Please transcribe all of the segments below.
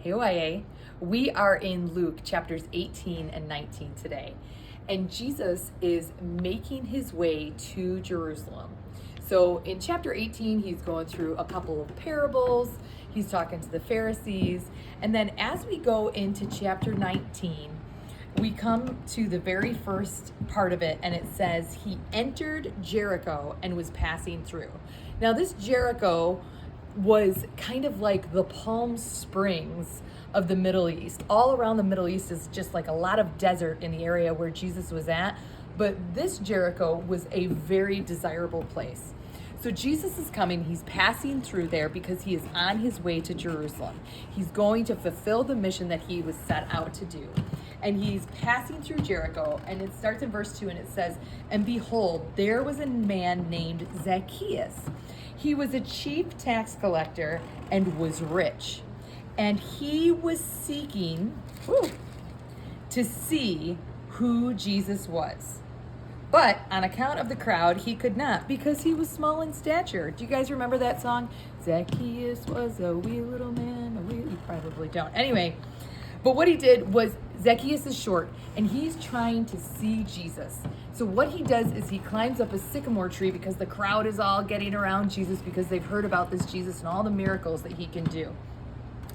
Hey, OIA. We are in Luke chapters 18 and 19 today. And Jesus is making his way to Jerusalem. So in chapter 18, he's going through a couple of parables. He's talking to the Pharisees. And then as we go into chapter 19, we come to the very first part of it, and it says, he entered Jericho and was passing through. Now, this Jericho was kind of like the Palm Springs of the Middle East. All around the Middle East is just like a lot of desert in the area where Jesus was at. But this Jericho was a very desirable place. So Jesus is coming, he's passing through there because he is on his way to Jerusalem. He's going to fulfill the mission that he was set out to do. And he's passing through Jericho, and it starts in verse 2, and it says, and behold, there was a man named Zacchaeus. He was a chief tax collector and was rich. And he was seeking to see who Jesus was. But on account of the crowd, he could not, because he was small in stature. Do you guys remember that song? Zacchaeus was a wee little man. You probably don't. Anyway, but what he did was, Zacchaeus is short, and he's trying to see Jesus. So what he does is he climbs up a sycamore tree because the crowd is all getting around Jesus because they've heard about this Jesus and all the miracles that he can do.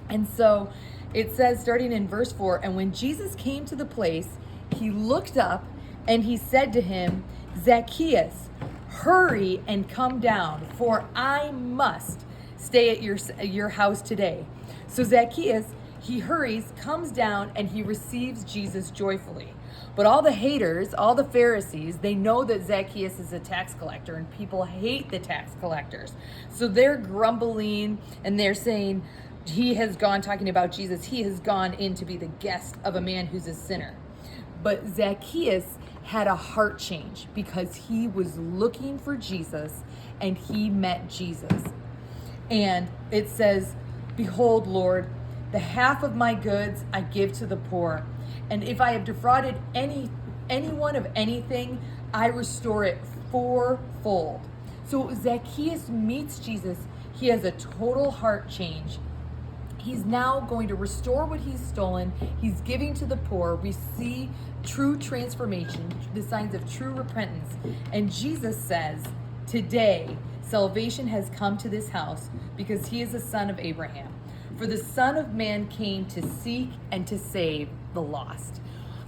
And so it says, starting in verse 4, and when Jesus came to the place, he looked up and he said to him, Zacchaeus, hurry and come down, for I must stay at your house today. So Zacchaeus, he hurries, comes down, and he receives Jesus joyfully. But all the haters, all the Pharisees, they know that Zacchaeus is a tax collector, and people hate the tax collectors. So they're grumbling, and they're saying, talking about Jesus, he has gone in to be the guest of a man who's a sinner. But Zacchaeus had a heart change because he was looking for Jesus, and he met Jesus. And it says, behold, Lord, the half of my goods I give to the poor. And if I have defrauded anyone of anything, I restore it fourfold. So Zacchaeus meets Jesus. He has a total heart change. He's now going to restore what he's stolen. He's giving to the poor. We see true transformation, the signs of true repentance. And Jesus says, today, salvation has come to this house because he is a son of Abraham. For the Son of Man came to seek and to save the lost.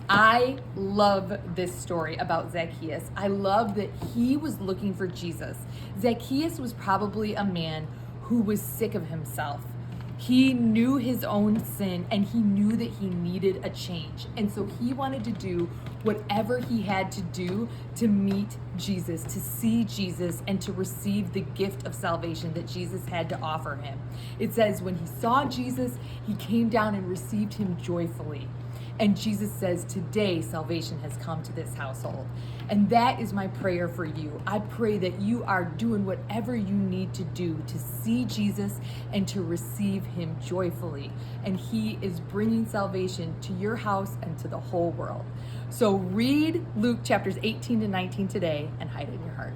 I love this story about Zacchaeus. I love that he was looking for Jesus. Zacchaeus was probably a man who was sick of himself. He knew his own sin, and he knew that he needed a change. And so he wanted to do whatever he had to do to meet Jesus, to see Jesus, and to receive the gift of salvation that Jesus had to offer him. It says when he saw Jesus, he came down and received him joyfully. And Jesus says, today salvation has come to this household. And that is my prayer for you. I pray that you are doing whatever you need to do to see Jesus and to receive him joyfully. And he is bringing salvation to your house and to the whole world. So read Luke chapters 18 to 19 today and hide it in your heart.